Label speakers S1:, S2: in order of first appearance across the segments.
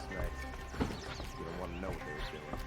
S1: last night. You don't want to know what they were doing.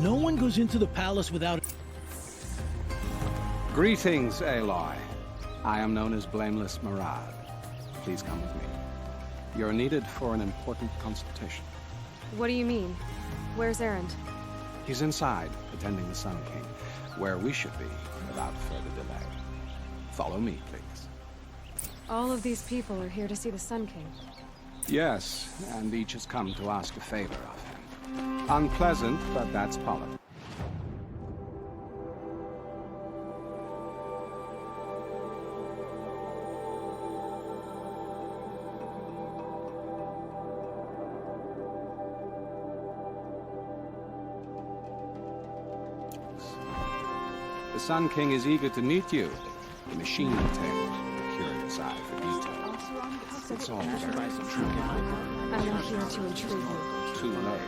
S2: No one goes into the palace without...
S3: Greetings, Aloy. I am known as Blameless Murad. Please come with me. You're needed for an important consultation.
S4: What do you mean? Where's Erend?
S3: He's inside, attending the Sun King, where we should be without further delay. Follow me, please.
S4: All of these people are here to see the Sun King.
S3: Yes, and each has come to ask a favor of him. Unpleasant, but that's politics. The Sun King is eager to meet you. The machine detail, the curious eye for detail. It's all very intriguing.
S4: I'm not here to intrude you.
S3: Too late.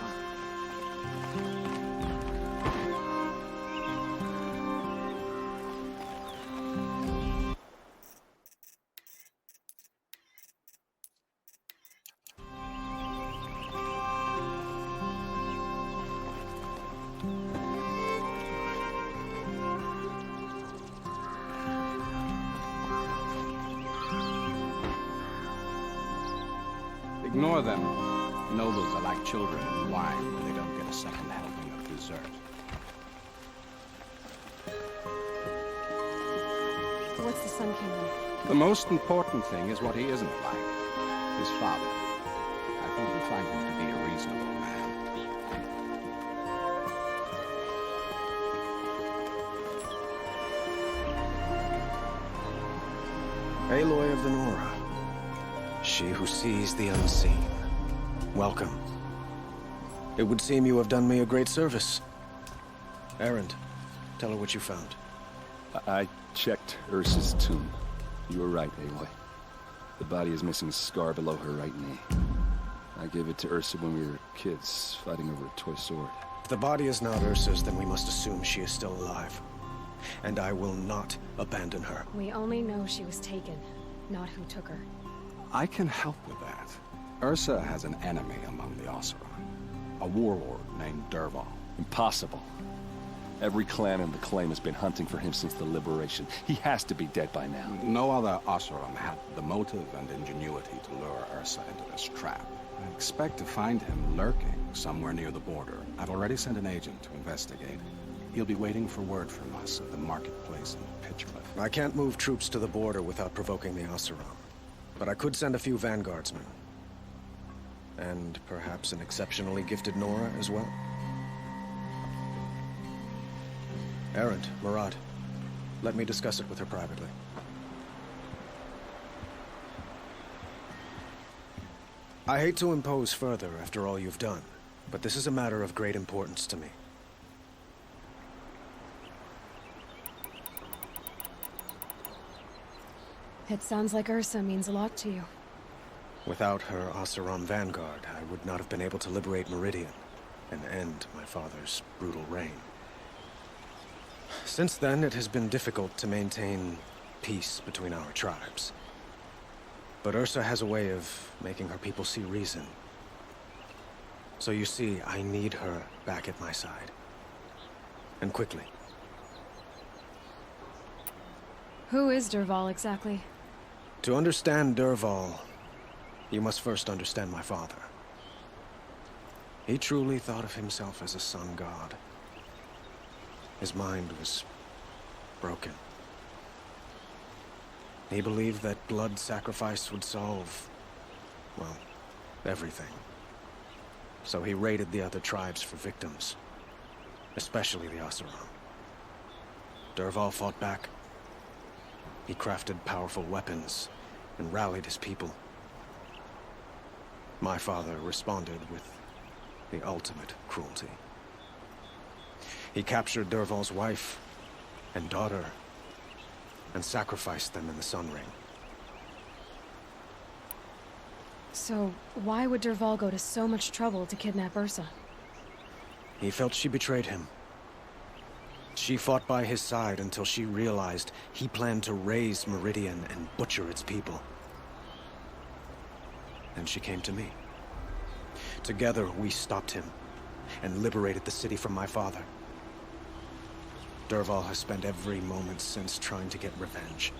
S3: Ignore them. Nobles are like children in wine when they don't get a second helping of dessert.
S4: What's the Sun King like?
S3: The most important thing is what he isn't like. His father. I think you'll find him to be a reasonable man.
S5: Aloy of the Nora. She who sees the unseen. Welcome. It would seem you have done me a great service. Erend, tell her what you found.
S6: I checked Ursa's tomb. You were right, Aloy. The body is missing a scar below her right knee. I gave it to Ursa when we were kids, fighting over a toy sword.
S5: If the body is not Ursa's, then we must assume she is still alive. And I will not abandon her.
S4: We only know she was taken, not who took her.
S3: I can help with that. Ursa has an enemy among the Oseram. A warlord named Dervahl.
S6: Impossible. Every clan in the claim has been hunting for him since the liberation. He has to be dead by now.
S3: No other Oseram had the motive and ingenuity to lure Ursa into this trap. I expect to find him lurking somewhere near the border. I've already sent an agent to investigate. He'll be waiting for word from us at the marketplace in Pitchcliff.
S5: I can't move troops to the border without provoking the Oseram. But I could send a few vanguardsmen. And perhaps an exceptionally gifted Nora as well. Erend, Marat, let me discuss it with her privately. I hate to impose further after all you've done, but this is a matter of great importance to me.
S4: It sounds like Ursa means a lot to you.
S5: Without her Oseram vanguard, I would not have been able to liberate Meridian and end my father's brutal reign. Since then, it has been difficult to maintain peace between our tribes. But Ursa has a way of making her people see reason. So you see, I need her back at my side. And quickly.
S4: Who is Dervahl exactly?
S5: To understand Dervahl, you must first understand my father. He truly thought of himself as a sun god. His mind was broken. He believed that blood sacrifice would solve, well, everything. So he raided the other tribes for victims, especially the Oseram. Dervahl fought back. He crafted powerful weapons and rallied his people. My father responded with the ultimate cruelty. He captured Dervahl's wife and daughter and sacrificed them in the Sun Ring.
S4: So, why would Dervahl go to so much trouble to kidnap Ursa?
S5: He felt she betrayed him. She fought by his side until she realized he planned to raise Meridian and butcher its people. Then she came to me. Together, we stopped him and liberated the city from my father. Dervahl has spent every moment since trying to get revenge.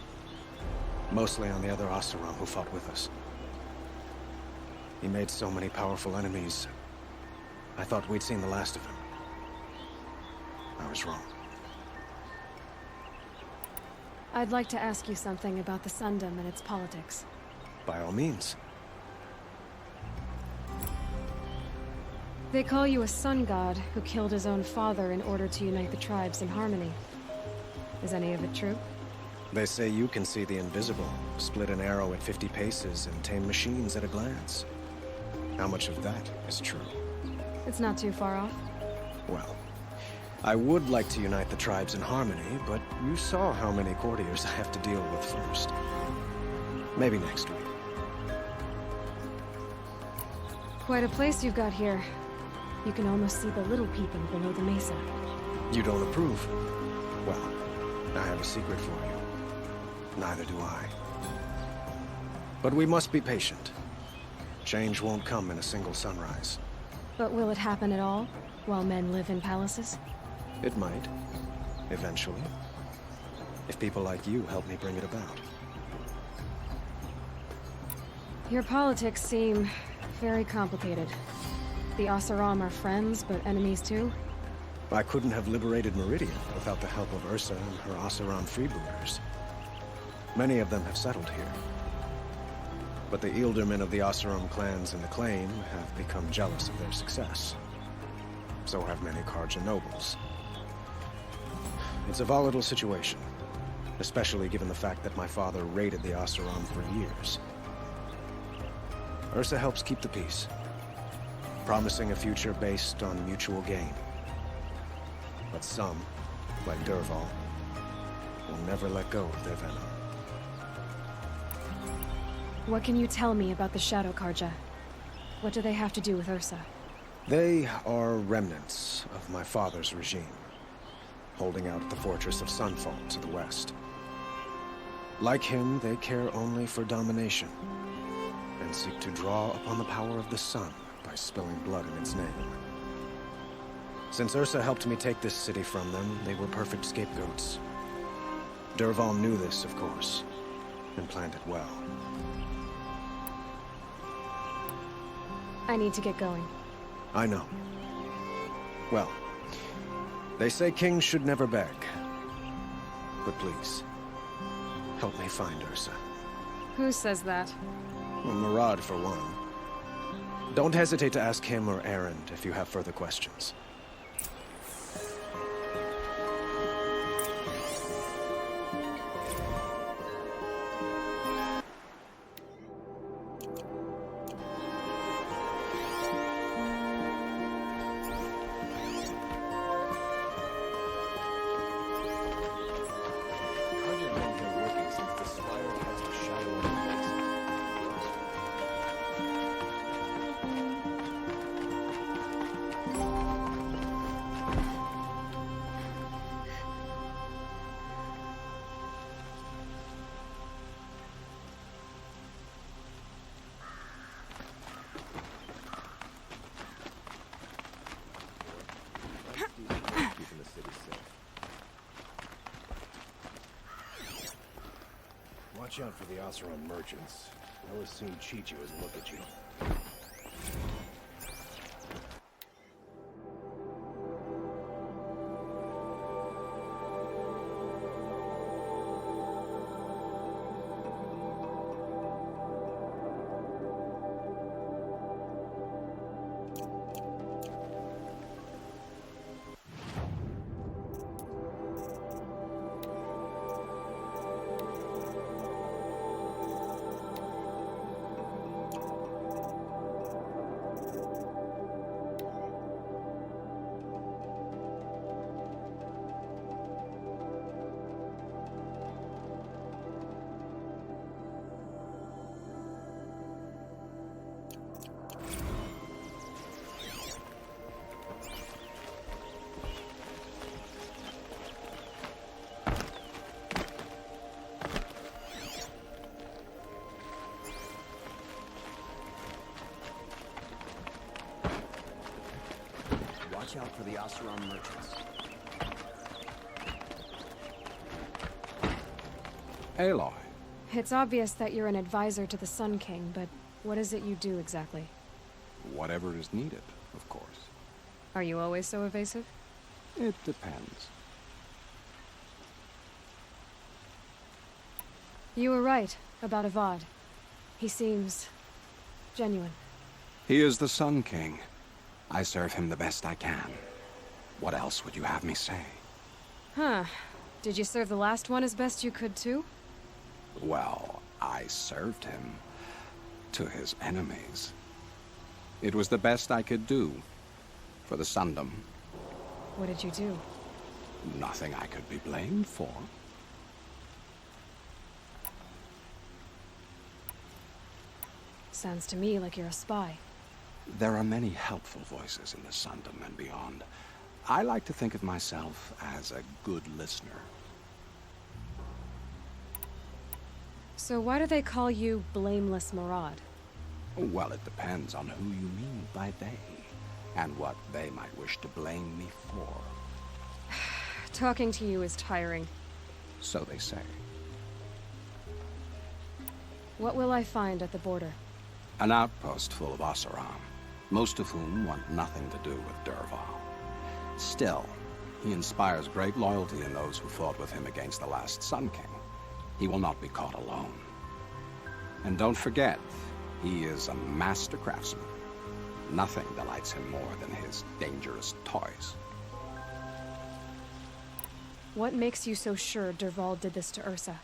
S5: Mostly on the other Oseram who fought with us. He made so many powerful enemies, I thought we'd seen the last of him. I was wrong.
S4: I'd like to ask you something about the Sundom and its politics.
S5: By all means.
S4: They call you a sun god who killed his own father in order to unite the tribes in harmony. Is any of it true?
S5: They say you can see the invisible, split an arrow at 50 paces, and tame machines at a glance. How much of that is true?
S4: It's not too far off.
S5: Well, I would like to unite the tribes in harmony, but you saw how many courtiers I have to deal with first. Maybe next week.
S4: Quite a place you've got here. You can almost see the little people below the mesa.
S5: You don't approve? Well, I have a secret for you. Neither do I. But we must be patient. Change won't come in a single sunrise.
S4: But will it happen at all, while men live in palaces?
S5: It might. Eventually. If people like you help me bring it about.
S4: Your politics seem very complicated. The Oseram are friends, but enemies too?
S5: I couldn't have liberated Meridian without the help of Ursa and her Oseram freebooters. Many of them have settled here. But the Ealdormen of the Oseram clans in the Claim have become jealous of their success. So have many Karja nobles. It's a volatile situation, especially given the fact that my father raided the Oseram for years. Ursa helps keep the peace, promising a future based on mutual gain. But some, like Dervahl, will never let go of their venom.
S4: What can you tell me about the Shadow Karja? What do they have to do with Ursa?
S5: They are remnants of my father's regime, holding out at the fortress of Sunfall to the west. Like him, they care only for domination, and seek to draw upon the power of the sun by spilling blood in its name. Since Ursa helped me take this city from them, they were perfect scapegoats. Dervahl knew this, of course, and planned it well. I
S4: need to get going.
S5: I know. Well, They say kings should never beg. But please, help me find Ursa.
S4: Who says that?
S5: Well, Murad, for one. Don't hesitate to ask him or Erend if you have further questions.
S1: Keeping the city safe.
S7: Watch out for the Oseram merchants. They'll as soon cheat you as look at you.
S8: Watch out for the Oseram merchants.
S3: Aloy,
S4: It's obvious that you're an advisor to the Sun King, but what is it you do exactly?
S3: whatever is needed, of course.
S4: Are you always so evasive?
S3: It depends.
S4: You were right about Avad. He seems genuine.
S3: He is the Sun King. I serve him the best I can. What else would you have me say?
S4: Huh. Did you serve the last one as best you could, too?
S3: Well, I served him to his enemies. It was the best I could do for the Sundom.
S4: What did you do?
S3: Nothing I could be blamed for.
S4: Sounds to me like you're a spy.
S3: There are many helpful voices in the Sundom and beyond. I like to think of myself as a good listener.
S4: So why do they call you Blameless Murad?
S3: Well, it depends on who you mean by they, and what they might wish to blame me for.
S4: Talking to you is tiring.
S3: So they say.
S4: What will I find at the border?
S3: An outpost full of Oseram, most of whom want nothing to do with Dervahl. Still, he inspires great loyalty in those who fought with him against the last Sun King. He will not be caught alone. And don't forget, he is a master craftsman. Nothing delights him more than his dangerous toys.
S4: What makes you so sure Dervahl did this to Ursa?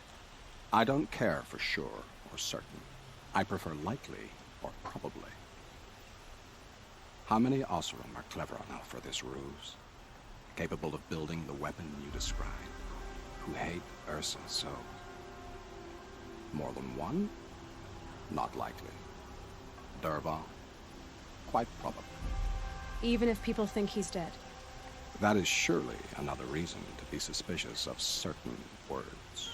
S3: I don't care for sure or certain. I prefer likely or probably. How many Oseram are clever enough for this ruse? Capable of building the weapon you describe? Who hate Ursa so? More than one? Not likely. Dervahl? Quite probable.
S4: Even if people think he's dead?
S3: That is surely another reason to be suspicious of certain words.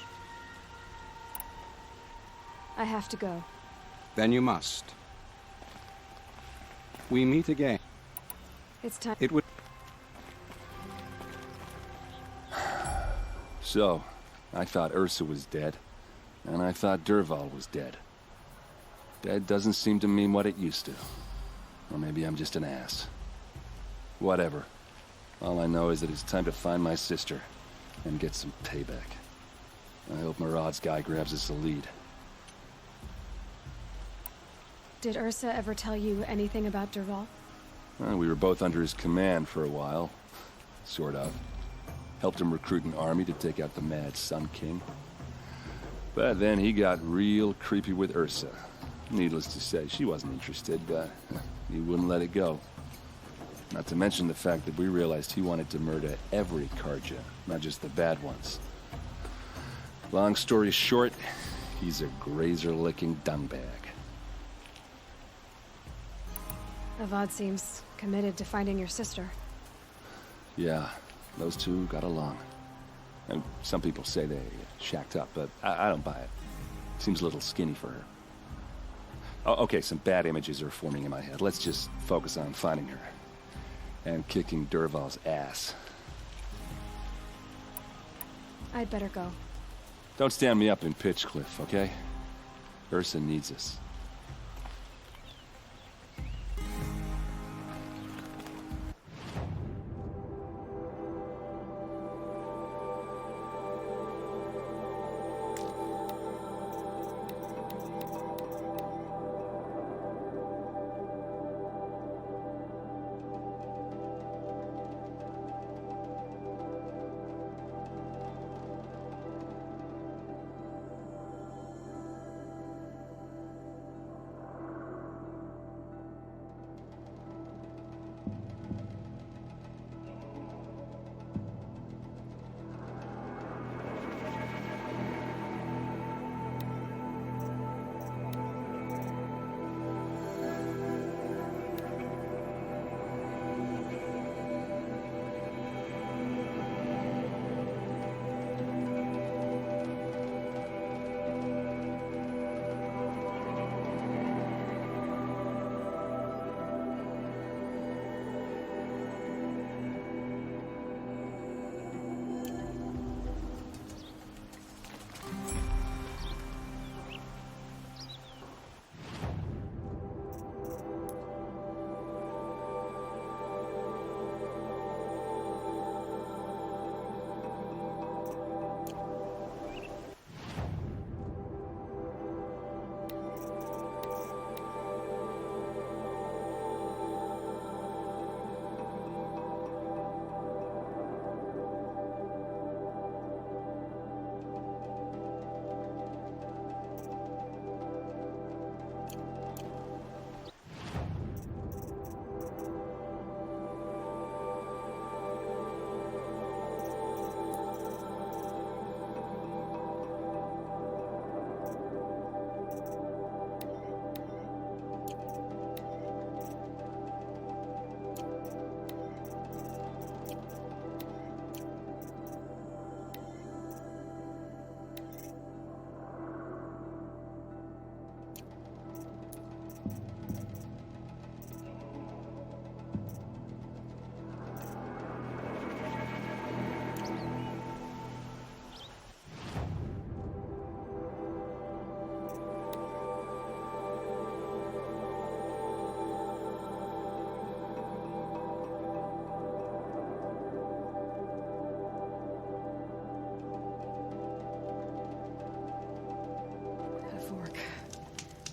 S4: I have to go.
S3: Then you must. We meet again.
S4: It's time.
S3: It would...
S6: So, I thought Ursa was dead, and I thought Dervahl was dead. Dead doesn't seem to mean what it used to. Or maybe I'm just an ass. Whatever. All I know is that it's time to find my sister and get some payback. I hope Murad's guy grabs us a lead.
S4: Did Ursa ever tell you anything about Dervahl?
S6: Well, we were both under his command for a while. Sort of. Helped him recruit an army to take out the Mad Sun King. But then he got real creepy with Ursa. Needless to say, she wasn't interested, but he wouldn't let it go. Not to mention the fact that we realized he wanted to murder every Karja, not just the bad ones. Long story short, he's a grazer-licking dungbag.
S4: Avad seems committed to finding your sister.
S6: Yeah, those two got along. And some people say they shacked up, but I don't buy it. Seems a little skinny for her. Oh, okay, some bad images are forming in my head. Let's just focus on finding her. And kicking Dervahl's ass.
S4: I'd better go.
S6: Don't stand me up in Pitchcliff, okay? Ursa needs us.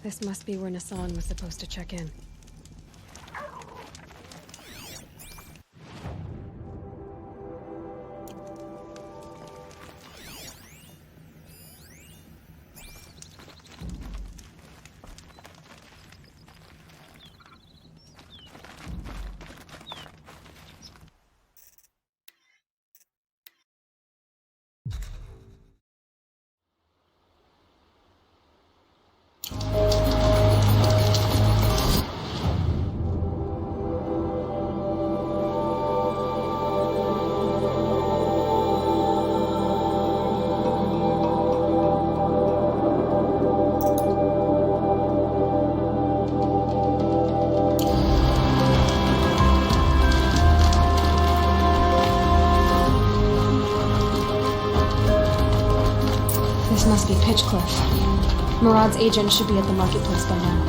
S4: This must be where Nassan was supposed to check in. This must be Pitchcliff. Murad's agent should be at the marketplace by now.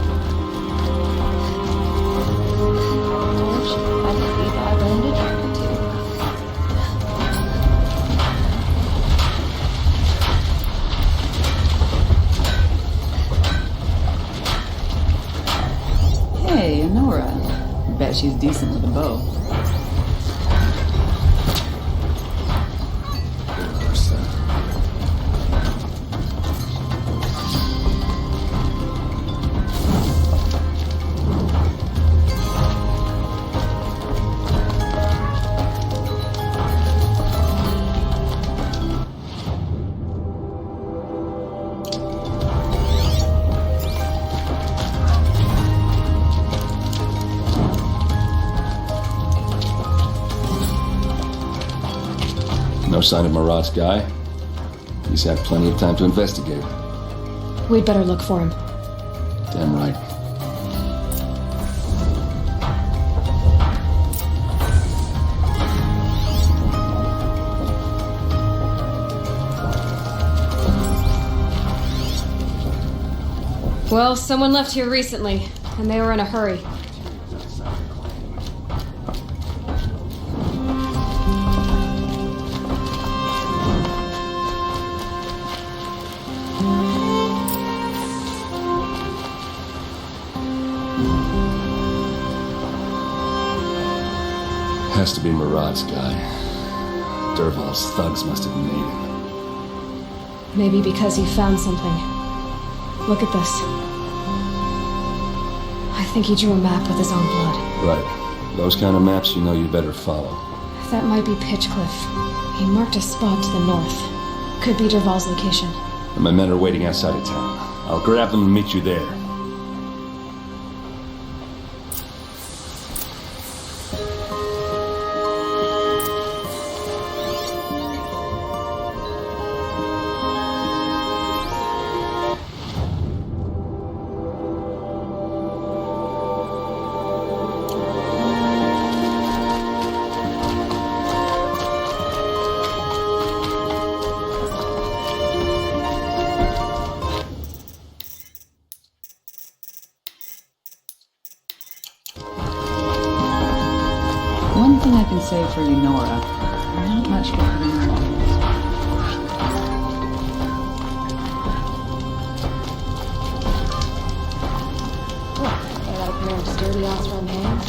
S9: I believe I learned a thing or two. Nora. Bet she's decent with a bow.
S6: No sign of Marat's guy. He's had plenty of time to investigate.
S4: We'd better look for him.
S6: Damn right.
S4: Well, someone left here recently, and they were in a hurry.
S6: Has to be Marat's guy. Dervahl's thugs must have made him.
S4: Maybe because he found something. Look at this. I think he drew a map with his own blood.
S6: Right. Those kind of maps you know you better follow.
S4: That might be Pitchcliff. He marked a spot to the north. Could be Dervahl's location.
S6: And my men are waiting outside of town. I'll grab them and meet you there.
S9: One thing I can say for you, Nora. Not much for putting her on.
S4: I like Merrick's dirty Othram hands.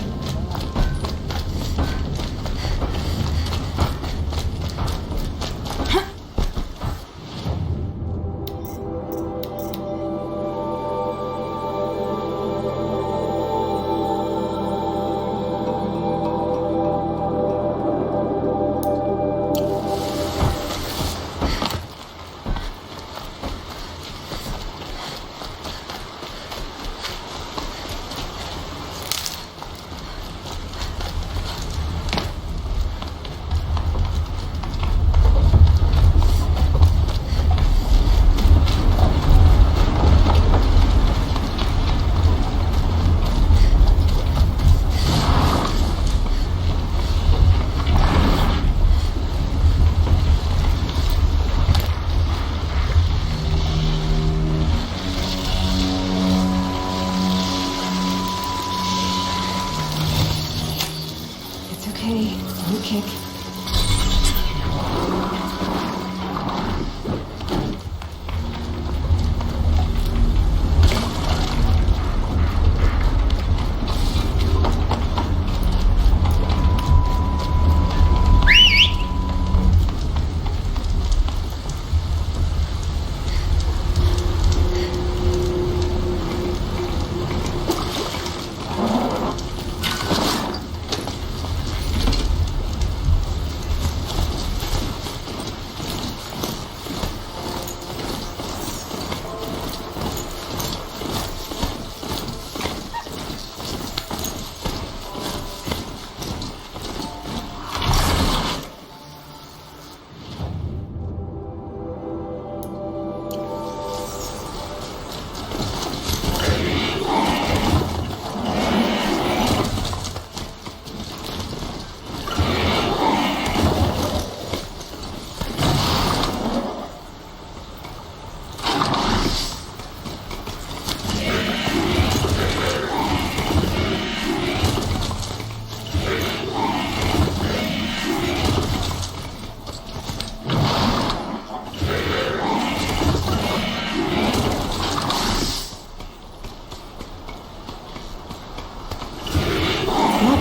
S4: Okay, don't kick.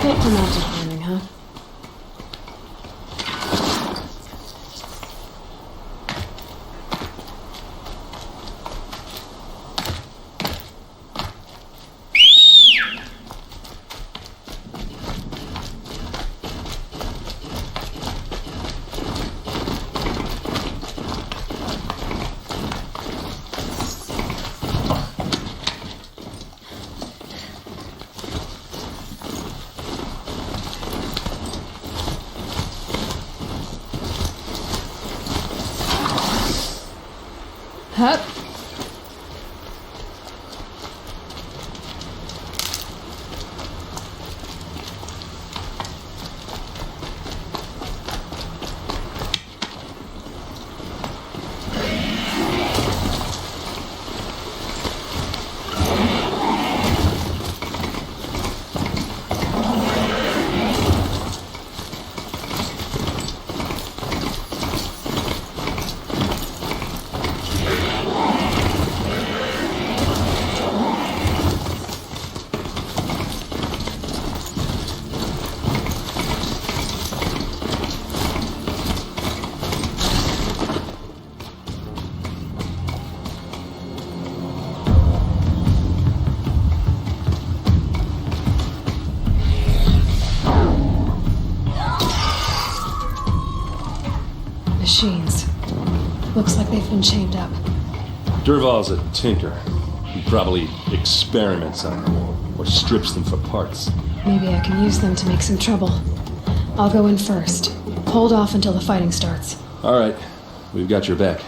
S4: Built for mountain climbing, huh? Hup. Machines. Looks like they've been chained up.
S6: Dervahl's a tinker. He probably experiments on them, or strips them for parts.
S4: Maybe I can use them to make some trouble. I'll go in first. Hold off until the fighting starts.
S6: All right, we've got your back.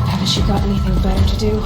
S4: Haven't you got anything better to do?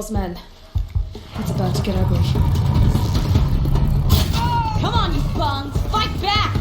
S4: Earl's men. It's about to get ugly.
S10: Come on, you bums! Fight back!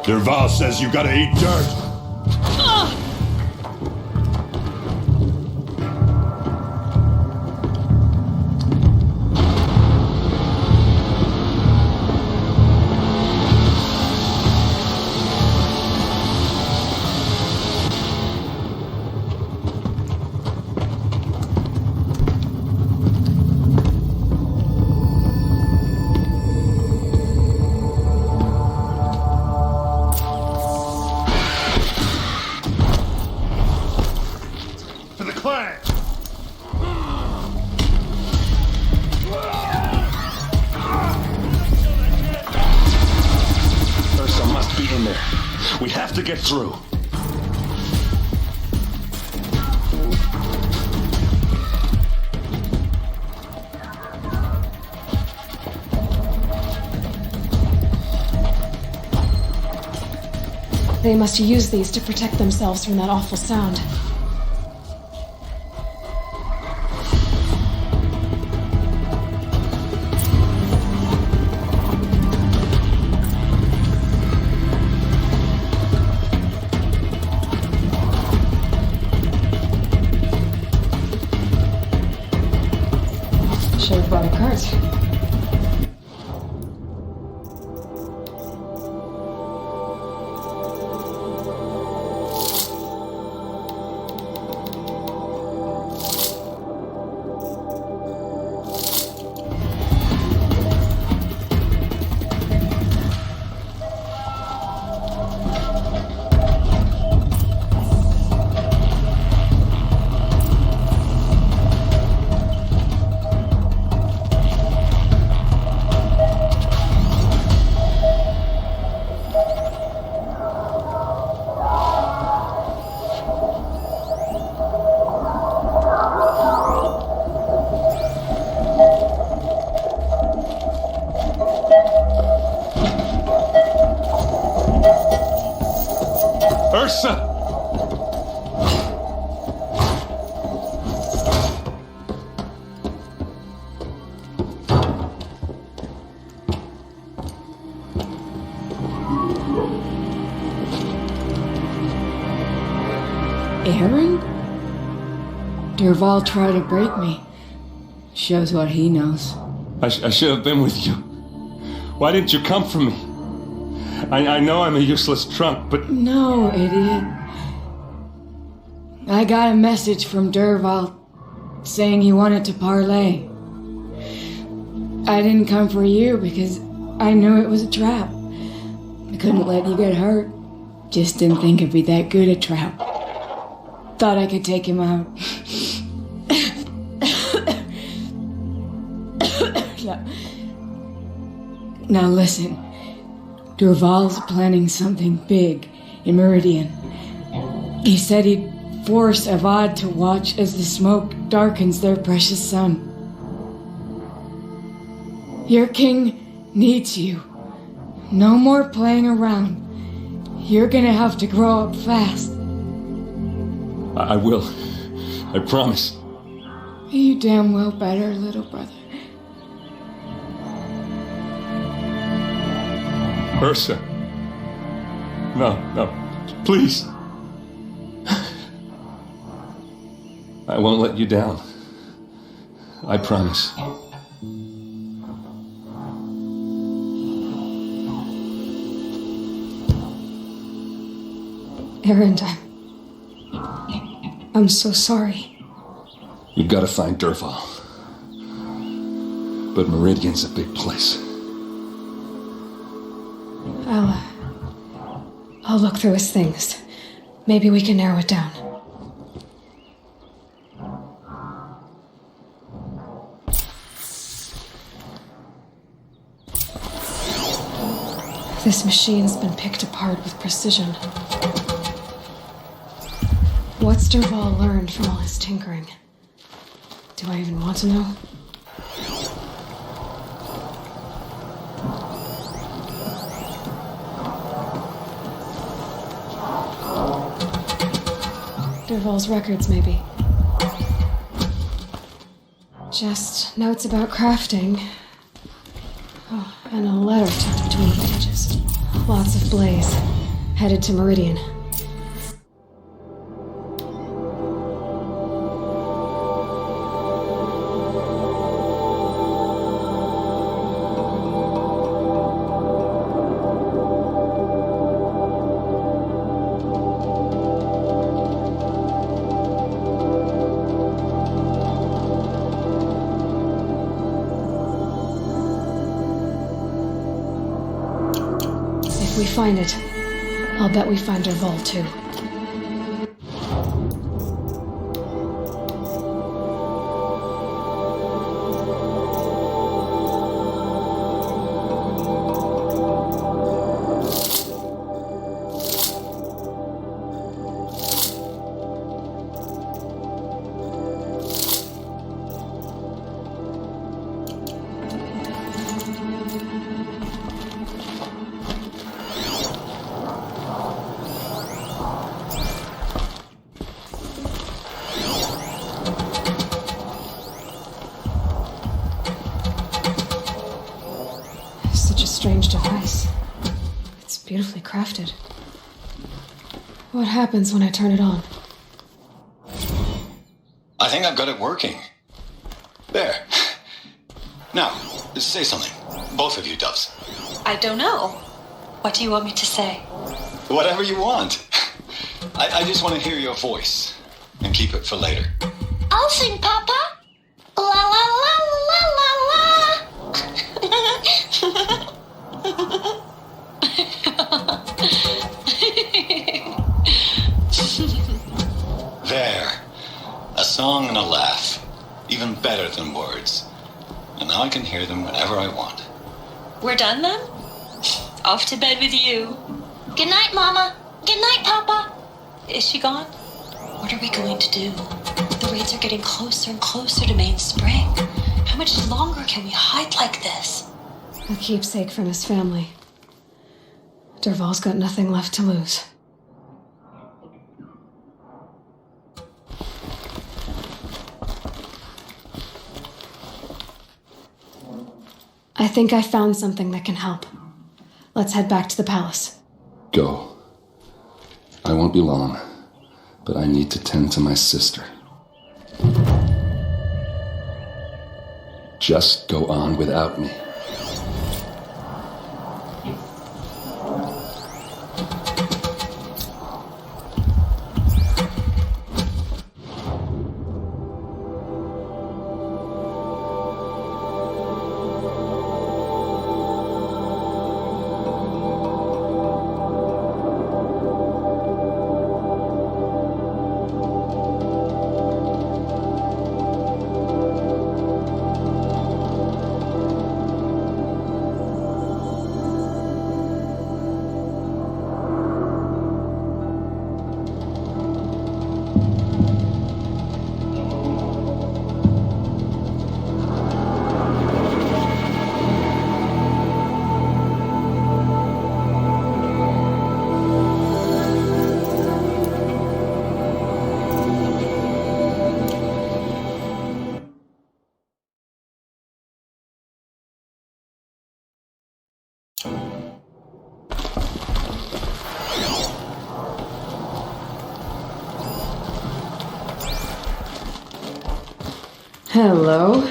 S11: Derval says you gotta eat dirt.
S6: Ursa must be in there. We have to get through.
S4: They must use these to protect themselves from that awful sound. Should have brought a cart.
S6: Ursa!
S9: Aaron? Derval tried to break me. Shows what he knows.
S6: I should have been with you. Why didn't you come for me? I know I'm a useless trunk, but...
S9: No, idiot. I got a message from Derval saying he wanted to parlay. I didn't come for you because I knew it was a trap. I couldn't let you get hurt. Just didn't think it'd be that good a trap. Thought I could take him out. Now listen. Derval's planning something big in Meridian. He said he'd force Avad to watch as the smoke darkens their precious sun. Your king needs you. No more playing around. You're gonna have to grow up fast.
S6: I will. I promise.
S9: You damn well better, little brother.
S6: Ursa. No. Please. I won't let you down. I promise.
S4: Aaron, I'm so sorry.
S6: You gotta find Derval. But Meridian's a big place.
S4: I'll look through his things. Maybe we can narrow it down. This machine's been picked apart with precision. What's Derval learned from all his tinkering? Do I even want to know? Derval's records, maybe. Just notes about crafting. Oh, and a letter tucked between the pages. Lots of blaze. headed to Meridian. If we find it, I'll bet we find Derval too. Such a strange device. It's beautifully crafted. What happens when I turn it on?
S12: I think I've got it working. There. Now, say something. Both of you doves.
S13: I don't know. What do you want me to say?
S12: Whatever you want. I just want to hear your voice. And keep it for later.
S13: I'll sing, Papa. La la la la la la.
S12: There. A song and a laugh. Even better than words. And now I can hear them whenever I want.
S13: We're done then? Off to bed with you. Good night, Mama. Good night, Papa. Is she gone? What are we going to do? The raids are getting closer and closer to Main Spring. How much longer can we hide like this?
S4: A keepsake from his family. Derval's got nothing left to lose. I think I found something that can help. Let's head back to the palace.
S6: Go. I won't be long, but I need to tend to my sister. Just go on without me.
S4: Hello.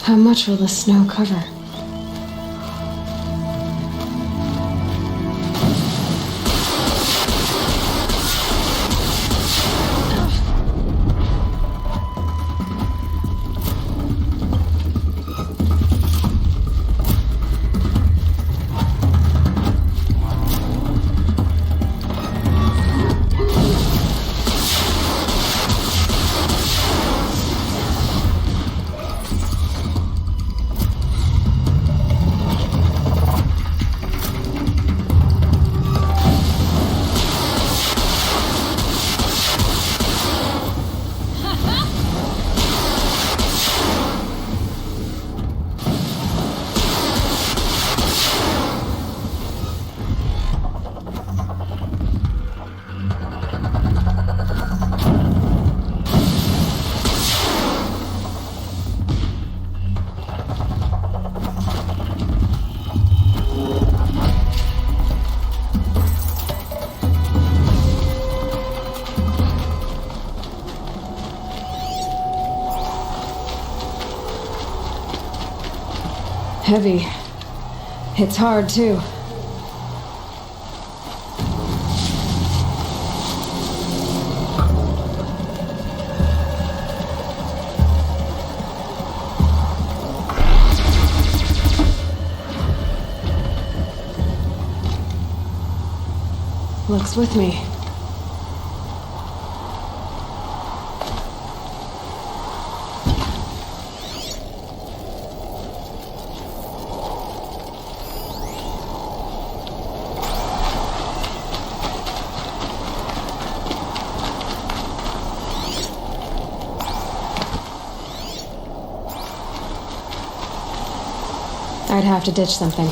S4: How much will the snow cover? Heavy. Hits hard, too. Looks with me. I'd have to ditch something.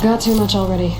S4: Got too much already.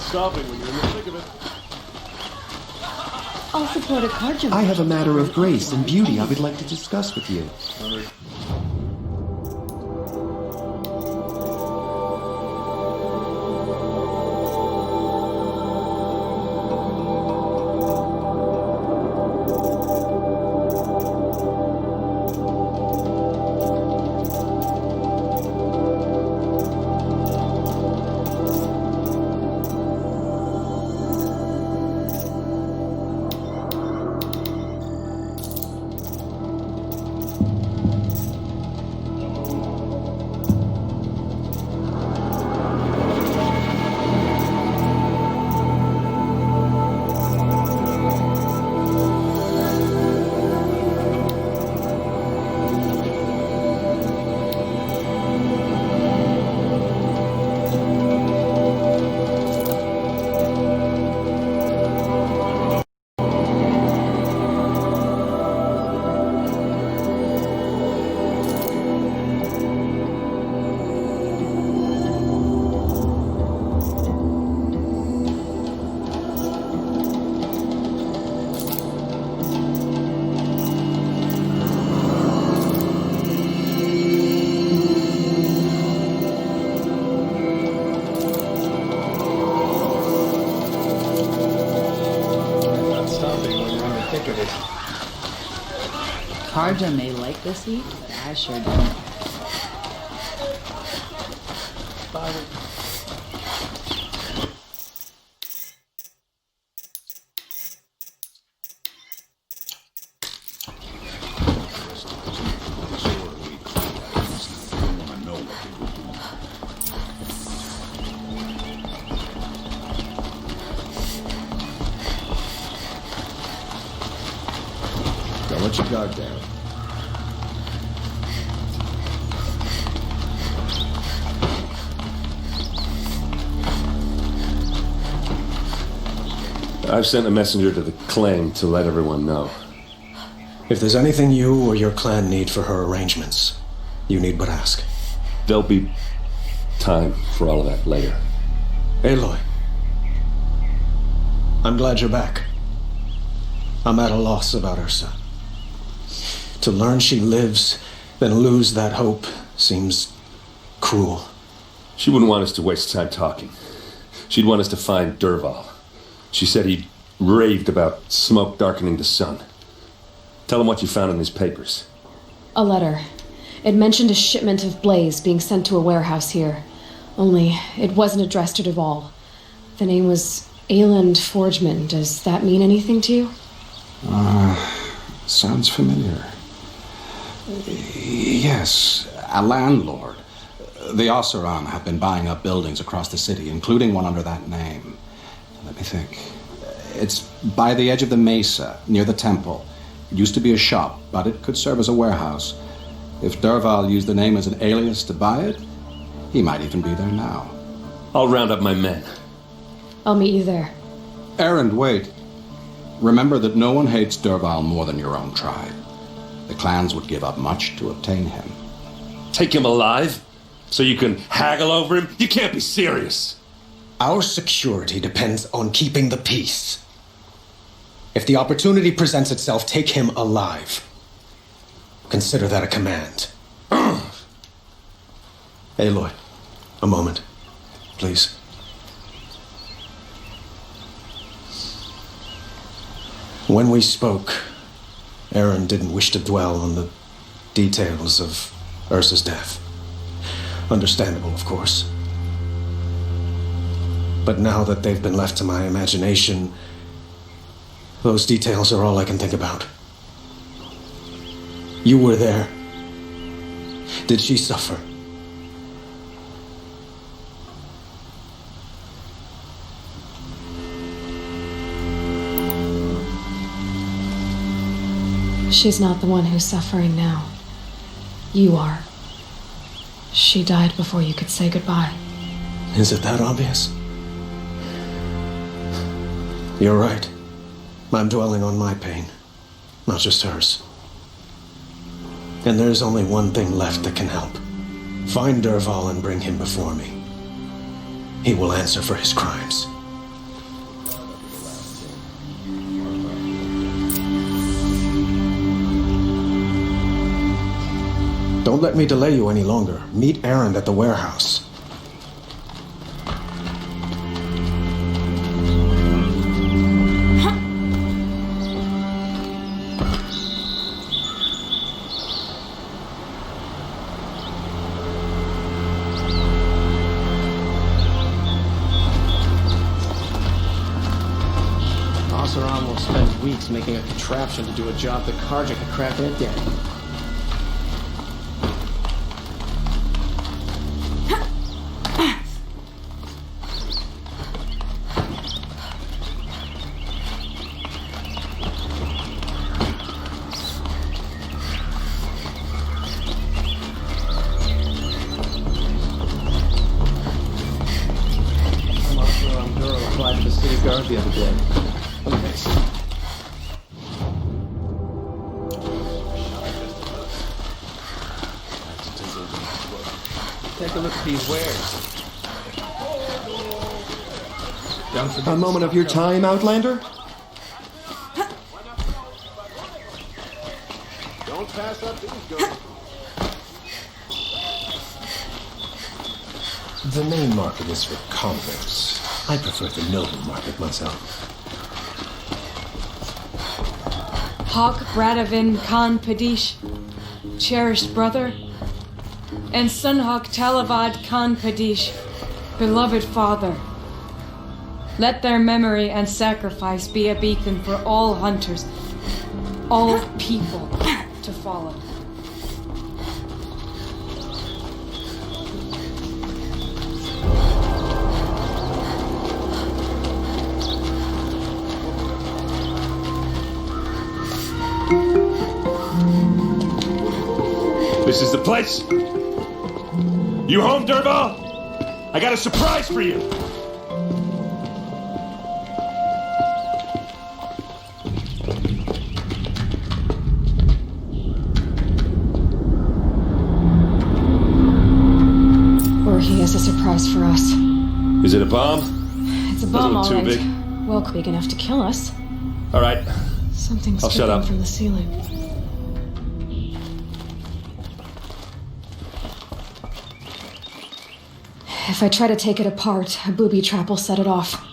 S11: Stopping when you're in the thick of it.
S10: I'll support a car jump.
S14: I have a matter of grace and beauty I would like to discuss with you.
S15: Karja may like this heat, but I sure don't.
S1: Don't let your guard down.
S6: I've sent a messenger to the clan to let everyone know.
S5: If there's anything you or your clan need for her arrangements, you need but ask.
S6: There'll be time for all of that later.
S5: Aloy, I'm glad you're back. I'm at a loss about Ursa. To learn she lives, then lose that hope seems cruel.
S6: She wouldn't want us to waste time talking. She'd want us to find Dervahl. She said he'd raved about smoke darkening the sun. Tell him what you found in his papers.
S4: A letter. It mentioned a shipment of blaze being sent to a warehouse here. Only, it wasn't addressed to Dervahl. The name was Ayland Forgeman. Does that mean anything to you?
S3: Sounds familiar. Yes, a landlord. The Oseram have been buying up buildings across the city, including one under that name. Let me think. It's by the edge of the mesa, near the temple. It used to be a shop, but it could serve as a warehouse. If Dervahl used the name as an alias to buy it, he might even be there now.
S6: I'll round up my men.
S4: I'll meet you there.
S3: Erend, wait. Remember that no one hates Dervahl more than your own tribe. The clans would give up much to obtain him.
S6: Take him alive? So you can haggle over him? You can't be serious.
S5: Our security depends on keeping the peace. If the opportunity presents itself, take him alive. Consider that a command. Aloy, a moment, please. When we spoke, Erend didn't wish to dwell on the details of Ursa's death. Understandable, of course. But now that they've been left to my imagination, those details are all I can think about. You were there. Did she suffer?
S4: She's not the one who's suffering now. You are. She died before you could say goodbye.
S5: Is it that obvious? You're right. I'm dwelling on my pain, not just hers. And there's only one thing left that can help. Find Dervahl and bring him before me. He will answer for his crimes. Don't let me delay you any longer. Meet Erend at the warehouse.
S16: Oseram will spend weeks making a contraption to do a job that Karja could crack at dead. To the city guard the other day. Take a look at these wares.
S14: A moment of your time, Outlander?
S11: Don't pass up these guys.
S1: The main market is for convicts. I prefer the noble market myself.
S9: Hawk Bradavin Khan Padish, cherished brother, and Sunhawk Talavad Khan Padish, beloved father. Let their memory and sacrifice be a beacon for all hunters, all people to follow.
S6: This is the place. You home, Derval? I got a surprise for you.
S4: Or he has a surprise for us.
S6: Is it a bomb?
S4: It's a bomb, all
S6: Doesn't look
S4: right.
S6: too big.
S4: Well, big enough to kill us.
S6: All right.
S4: Something's
S6: I'll shut
S4: dripping
S6: up.
S4: from the ceiling. If I try to take it apart, a booby trap will set it off.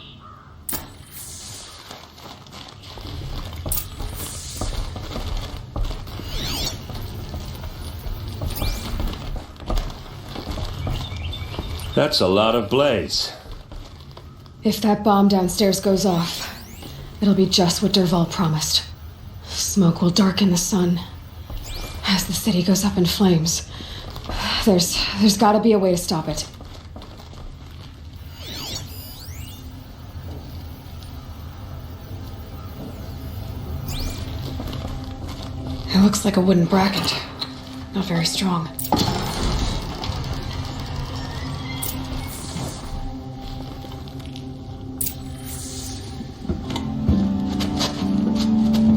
S6: That's a lot of blaze.
S4: If that bomb downstairs goes off, it'll be just what Derval promised. Smoke will darken the sun. As the city goes up in flames, there's gotta be a way to stop it. It looks like a wooden bracket. Not very strong.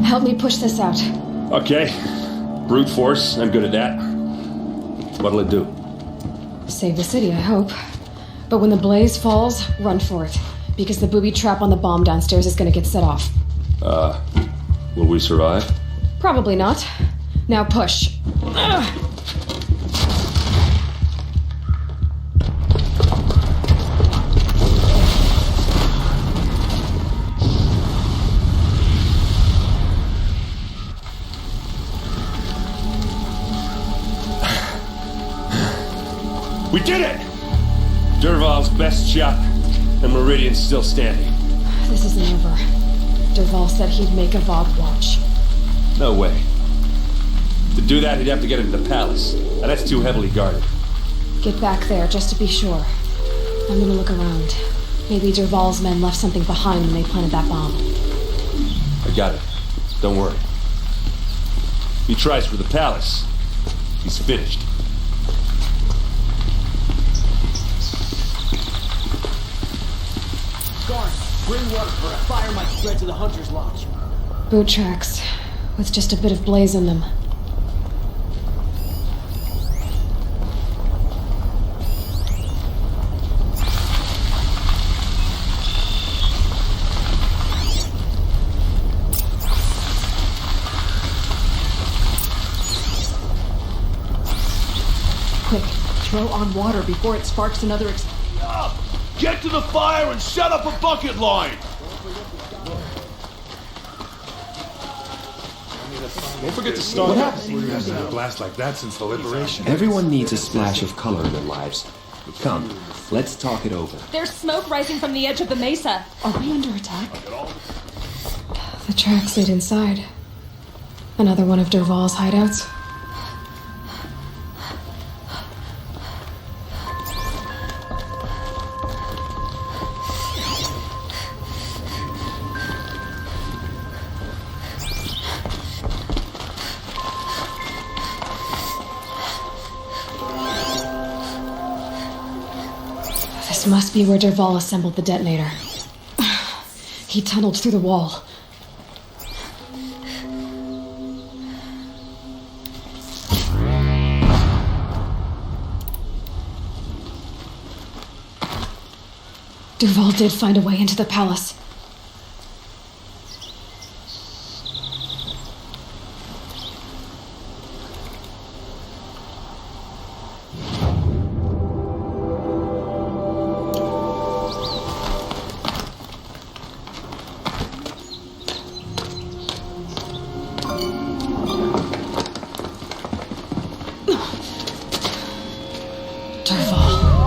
S4: Help me push this out.
S6: Okay. Brute force. I'm good at that. What'll it do?
S4: Save the city, I hope. But when the blaze falls, run for it. Because the booby trap on the bomb downstairs is gonna get set off.
S6: Will we survive?
S4: Probably not. Now push. Ugh.
S6: We did it! Derval's best shot, and Meridian's still standing.
S4: This isn't over. Derval said he'd make a Vogue watch.
S6: No way. To do that, he'd have to get into the palace, and that's too heavily guarded.
S4: Get back there, just to be sure. I'm gonna look around. Maybe Derval's men left something behind when they planted that bomb.
S6: I got it. Don't worry. If he tries for the palace, he's finished.
S16: Guard, bring water for a fire might spread to the Hunter's Lodge.
S4: Boot tracks, with just a bit of blaze in them.
S17: Quick, throw on water before it sparks another
S18: Get to the fire and set up a bucket line!
S1: Don't forget to start.
S14: What happened?
S1: We haven't had a blast like that since the liberation.
S14: Everyone needs a splash of color in their lives. Come, let's talk it over.
S10: There's smoke rising from the edge of the mesa.
S4: Are we under attack? The tracks lead inside. Another one of Derval's hideouts. This must be where Derval assembled the detonator. He tunneled through the wall. Derval did find a way into the palace. Dervahl.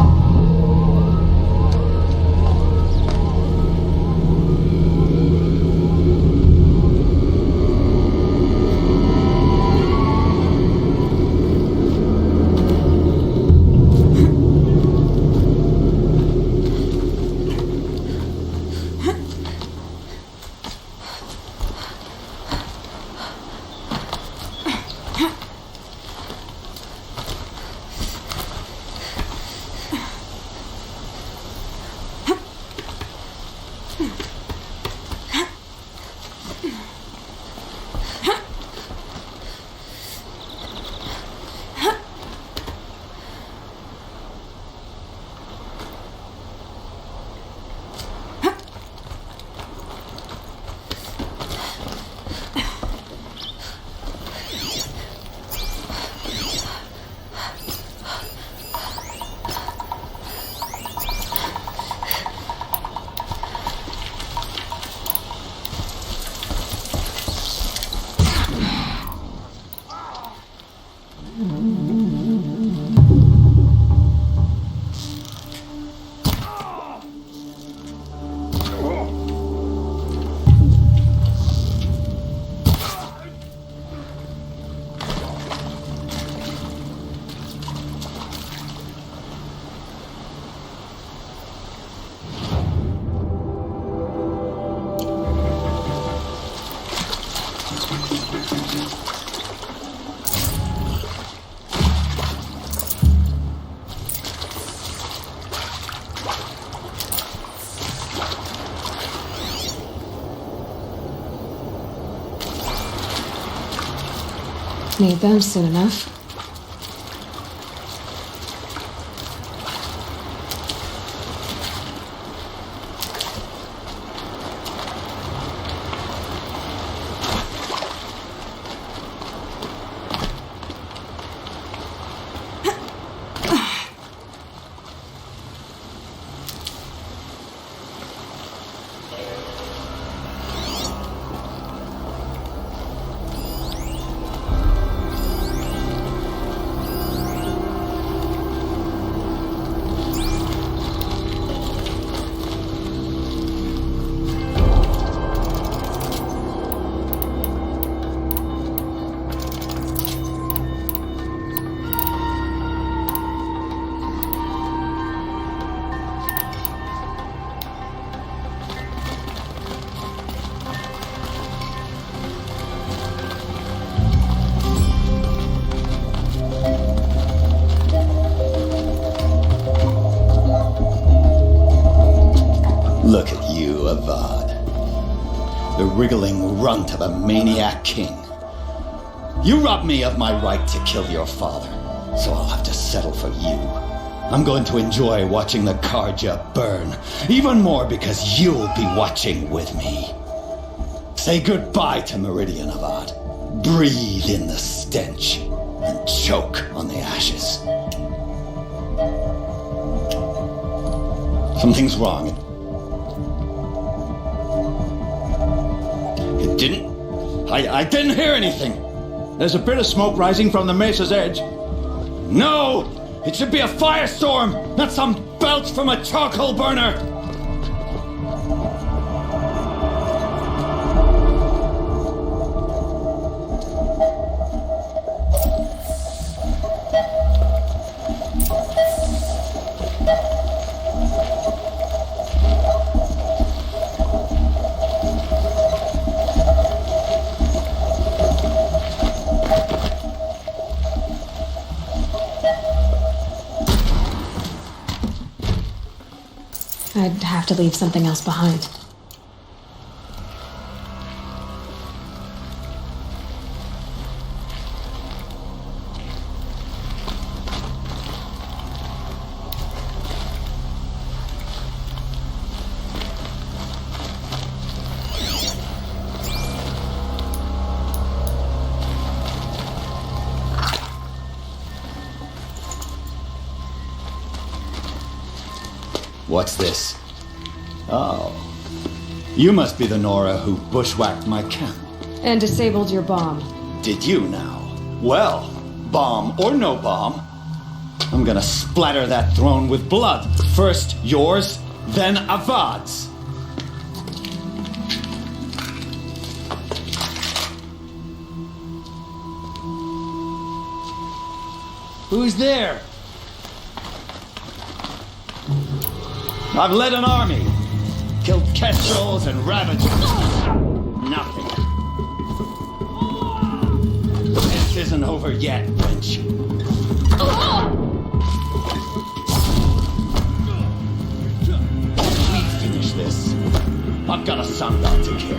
S4: Need them soon enough.
S19: Look at you, Avad. The wriggling runt of a maniac king. You robbed me of my right to kill your father, so I'll have to settle for you. I'm going to enjoy watching the Karja burn, even more because you'll be watching with me. Say goodbye to Meridian, Avad. Breathe in the stench and choke on the ashes. Something's wrong. It didn't... I didn't hear anything.
S18: There's a bit of smoke rising from the mesa's edge.
S19: No! It should be a firestorm, not some belch from a charcoal burner!
S4: I'd have to leave something else behind.
S19: What's this? Oh. You must be the Nora who bushwhacked my camp.
S4: And disabled your bomb.
S19: Did you now? Well, bomb or no bomb, I'm gonna splatter that throne with blood. First yours, then Avad's. Who's there? I've led an army. Killed kestrels and ravaged. Nothing. This isn't over yet, wench. We finish this. I've got a son dog to kill.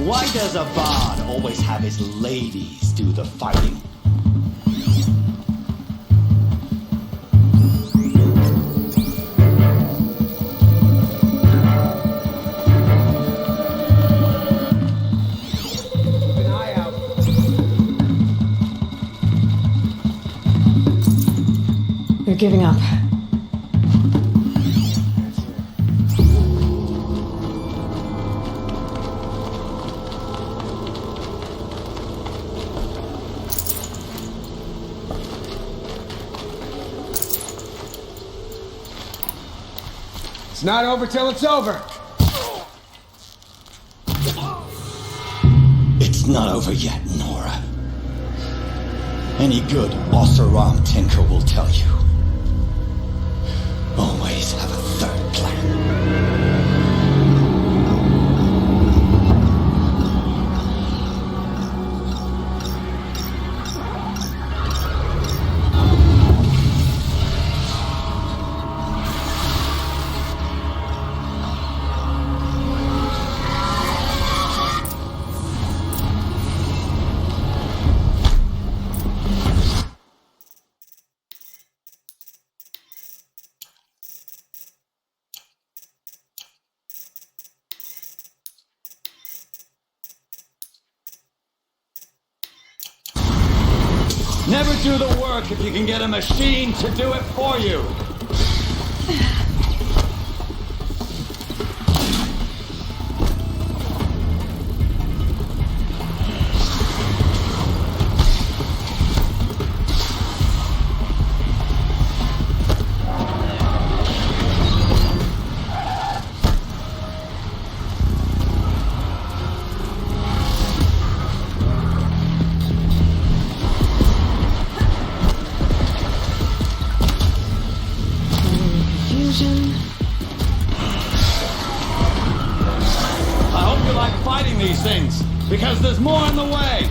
S19: Why does Avad always have his ladies do the fighting?
S4: They're giving up.
S11: It's not over till it's over.
S19: It's not over yet, Nora. Any good Oseram tinker will tell you. Always have a third plan. Never do the work if you can get a machine to do it for you. I hope you like fighting these things, because there's more in the way.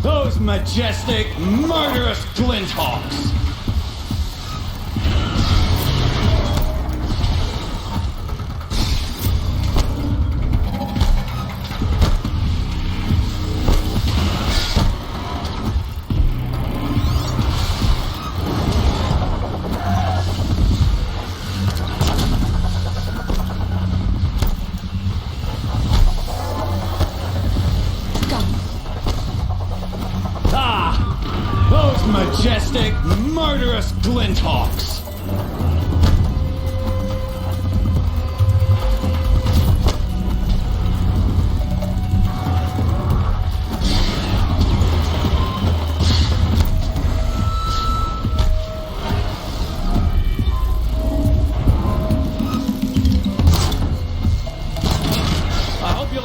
S19: Those majestic, murderous glinthawks!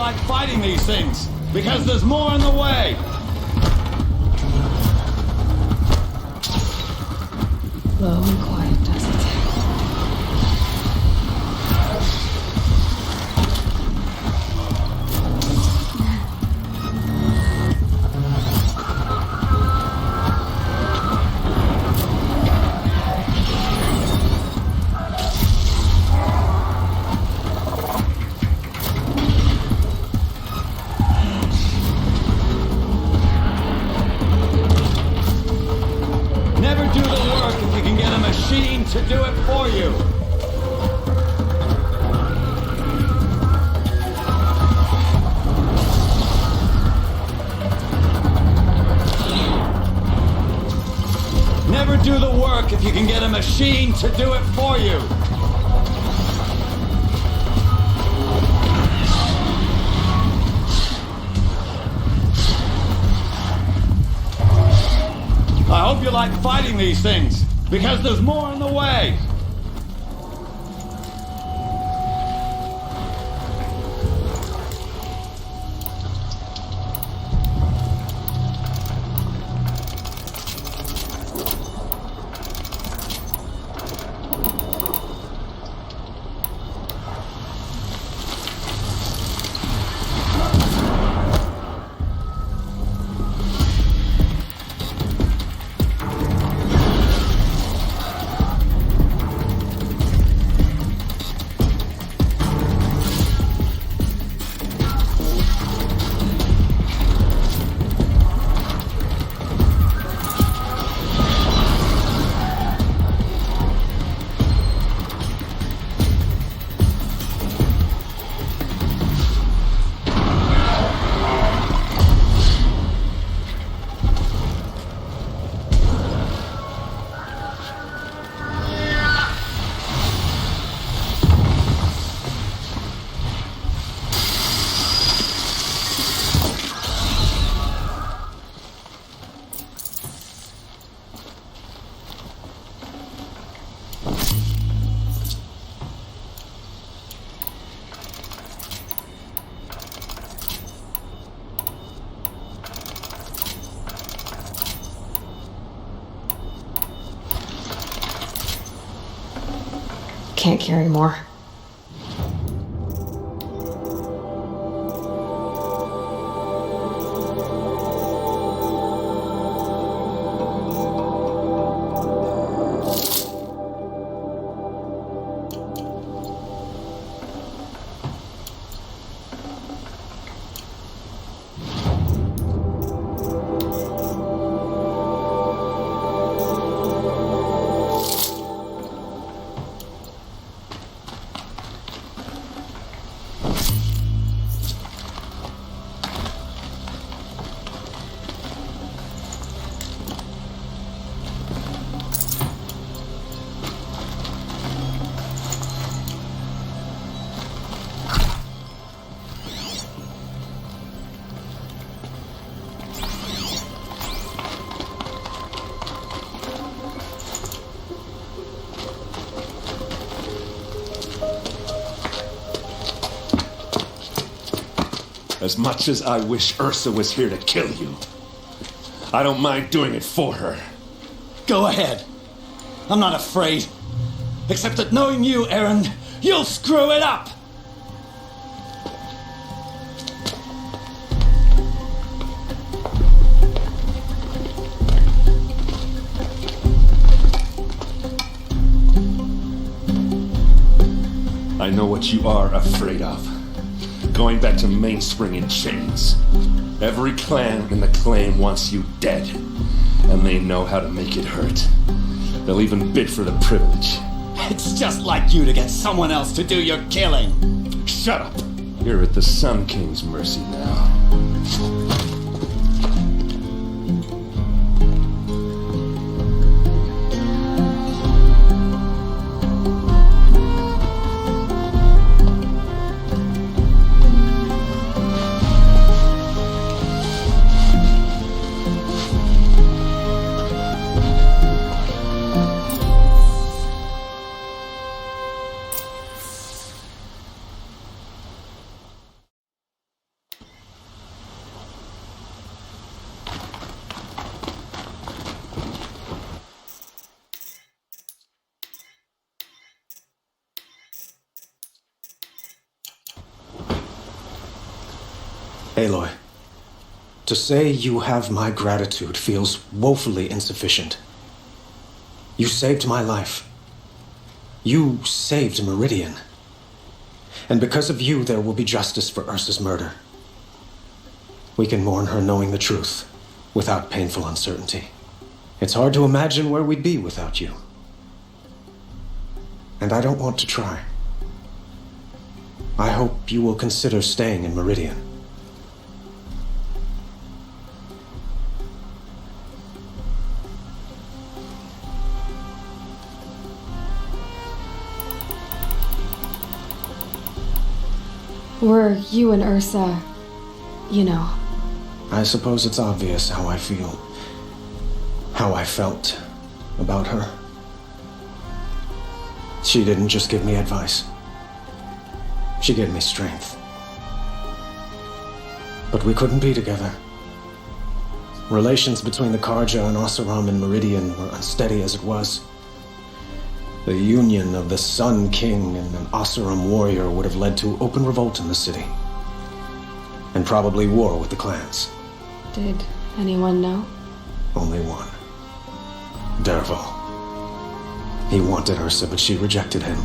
S19: like fighting these things, because there's more in the way.
S4: Low and quiet, does it?
S19: Never do the work if you can get a machine to do it for you. Never do the work if you can get a machine to do it for you. I hope you like fighting these things, because there's more in the way.
S4: Can't carry more.
S6: As much as I wish Ursa was here to kill you, I don't mind doing it for her.
S19: Go ahead. I'm not afraid. Except that knowing you, Aaron, you'll screw it up!
S6: I know what you are afraid of. Going back to Mainspring in chains. Every clan in the claim wants you dead, and they know how to make it hurt. They'll even bid for the privilege.
S19: It's just like you to get someone else to do your killing.
S6: Shut up! You're at the Sun King's mercy now.
S5: Aloy, to say you have my gratitude feels woefully insufficient. You saved my life. You saved Meridian. And because of you, there will be justice for Ursa's murder. We can mourn her knowing the truth, without painful uncertainty. It's hard to imagine where we'd be without you. And I don't want to try. I hope you will consider staying in Meridian.
S4: Were you and Ursa, you know?
S5: I suppose it's obvious how I feel. How I felt about her. She didn't just give me advice. She gave me strength. But we couldn't be together. Relations between the Karja and Oseram and Meridian were unsteady as it was. The union of the Sun King and an Oseram warrior would have led to open revolt in the city. And probably war with the clans.
S4: Did anyone know?
S5: Only one. Dervahl. He wanted Ursa, but she rejected him.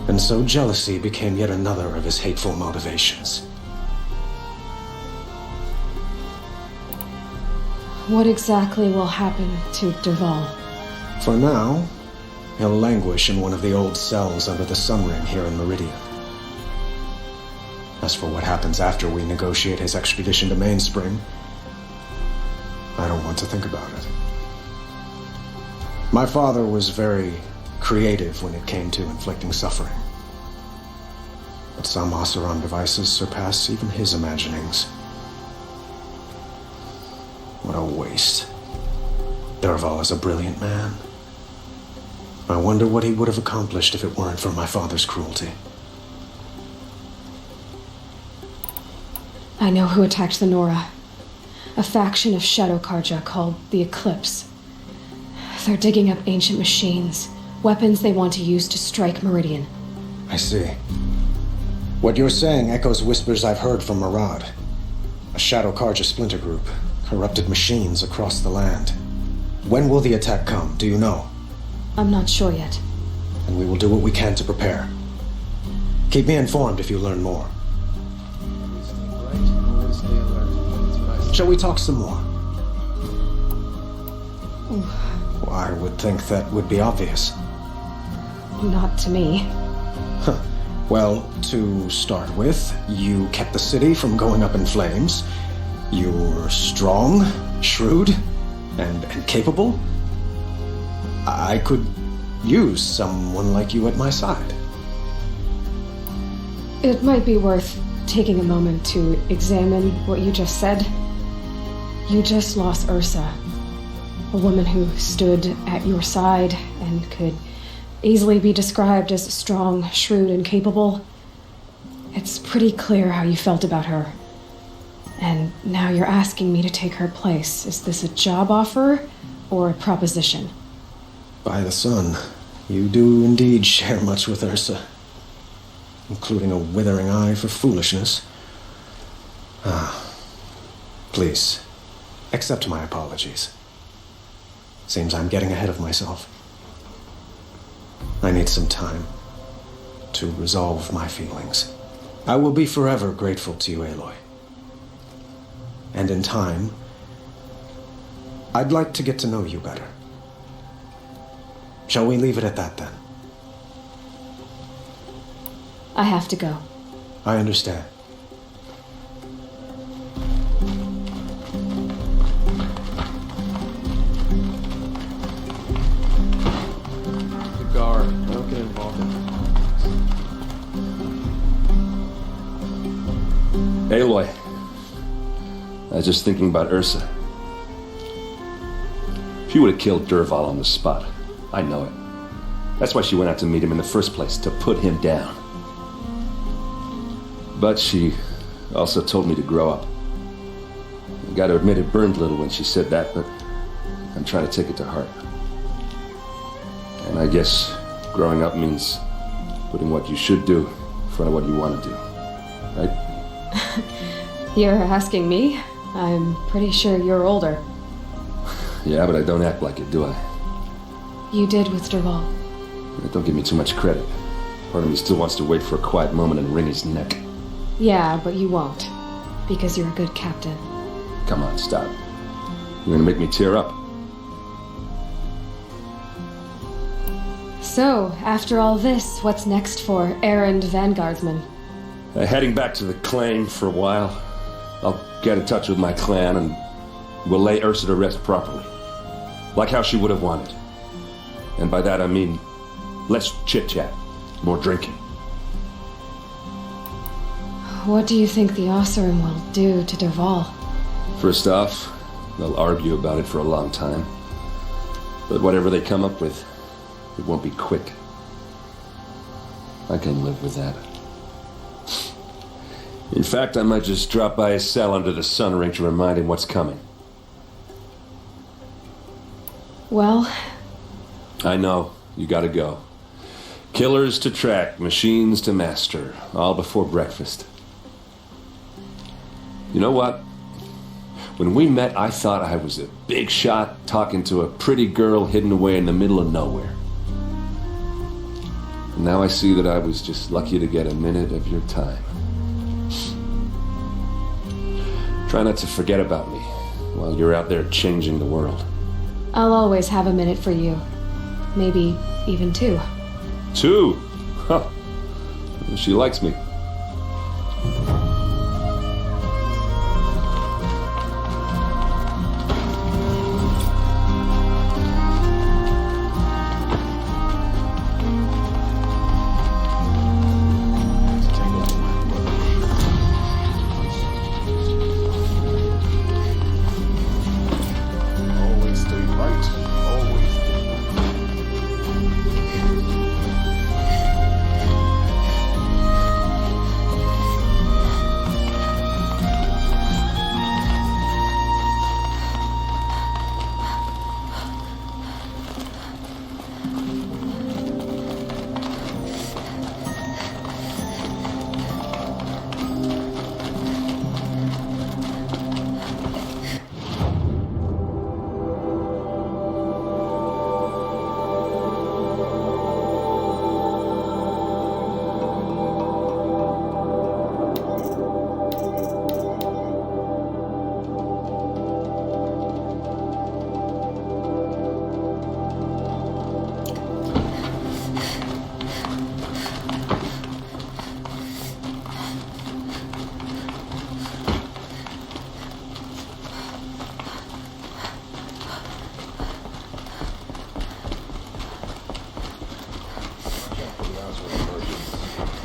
S5: And so jealousy became yet another of his hateful motivations.
S4: What exactly will happen to Dervahl?
S5: For now, he'll languish in one of the old cells under the Sun Ring here in Meridian. As for what happens after we negotiate his extradition to Mainspring, I don't want to think about it. My father was very creative when it came to inflicting suffering. But some Oseram devices surpass even his imaginings. What a waste. Dervahl is a brilliant man. I wonder what he would have accomplished if it weren't for my father's cruelty.
S4: I know who attacked the Nora. A faction of Shadow Karja called the Eclipse. They're digging up ancient machines, weapons they want to use to strike Meridian.
S5: I see. What you're saying echoes whispers I've heard from Murad. A Shadow Karja splinter group, corrupted machines across the land. When will the attack come, do you know?
S4: I'm not sure yet.
S5: And we will do what we can to prepare. Keep me informed if you learn more. Shall we talk some more? Well, I would think that would be obvious.
S4: Not to me.
S5: Well, to start with, you kept the city from going up in flames. You're strong, shrewd, and capable. I could use someone like you at my side.
S4: It might be worth taking a moment to examine what you just said. You just lost Ursa, a woman who stood at your side and could easily be described as strong, shrewd, and capable. It's pretty clear how you felt about her. And now you're asking me to take her place. Is this a job offer or a proposition?
S5: By the sun, you do indeed share much with Ursa, including a withering eye for foolishness. Please, accept my apologies. Seems I'm getting ahead of myself. I need some time to resolve my feelings. I will be forever grateful to you, Aloy. And in time, I'd like to get to know you better. Shall we leave it at that, then?
S4: I have to go.
S5: I understand.
S16: Gar, don't get involved in it.
S6: Aloy. I was just thinking about Ursa. She would have killed Dervahl on the spot. I know it. That's why she went out to meet him in the first place, to put him down. But she also told me to grow up. I gotta admit it burned a little when she said that, but I'm trying to take it to heart. And I guess growing up means putting what you should do in front of what you want to do, right?
S4: You're asking me? I'm pretty sure you're older.
S6: Yeah, but I don't act like it, do I?
S4: You did with Derval.
S6: Don't give me too much credit. Part of me still wants to wait for a quiet moment and wring his neck.
S4: Yeah, but you won't. Because you're a good captain.
S6: Come on, stop. You're gonna make me tear up.
S4: So, after all this, what's next for errand vanguardsman?
S6: Heading back to the claim for a while. I'll get in touch with my clan and we'll lay Ursa to rest properly. Like how she would have wanted. And by that I mean less chit-chat, more drinking.
S4: What do you think the Oseram will do to Derval?
S6: First off, they'll argue about it for a long time. But whatever they come up with, it won't be quick. I can live with that. In fact, I might just drop by his cell under the sun ring to remind him what's coming.
S4: Well...
S6: I know. You gotta go. Killers to track, machines to master. All before breakfast. You know what? When we met, I thought I was a big shot talking to a pretty girl hidden away in the middle of nowhere. And now I see that I was just lucky to get a minute of your time. Try not to forget about me while you're out there changing the world.
S4: I'll always have a minute for you. Maybe even 2.
S6: 2? Huh. She likes me.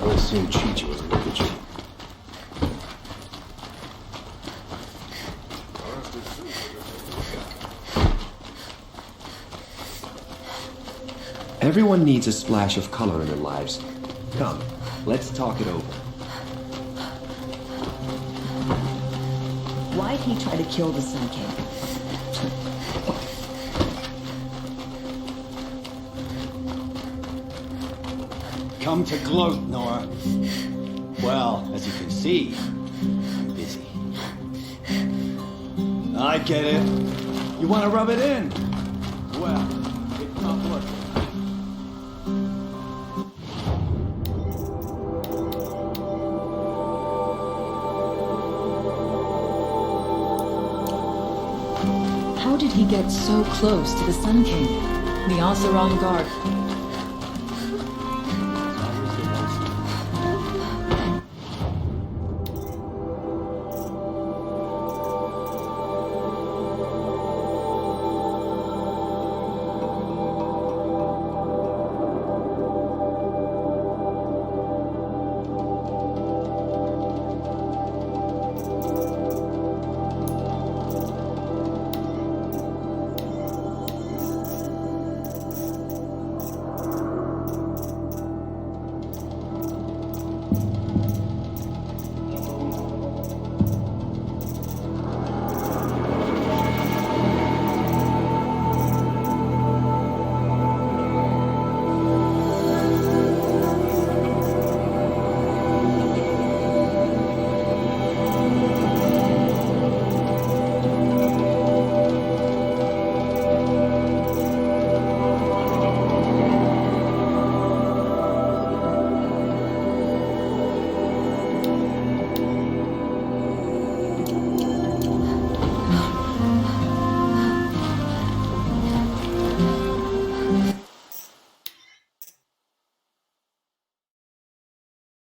S7: I assume Chi-Chi was look at you.
S14: Everyone needs a splash of color in their lives. Come, let's talk it over.
S17: Why'd he try to kill the Sun King?
S19: Come to gloat, Nora. Well, as you can see, I'm busy. I get it. You want to rub it in? Well, it's not working.
S17: How did he get so close to the Sun King? The Oseram Guard.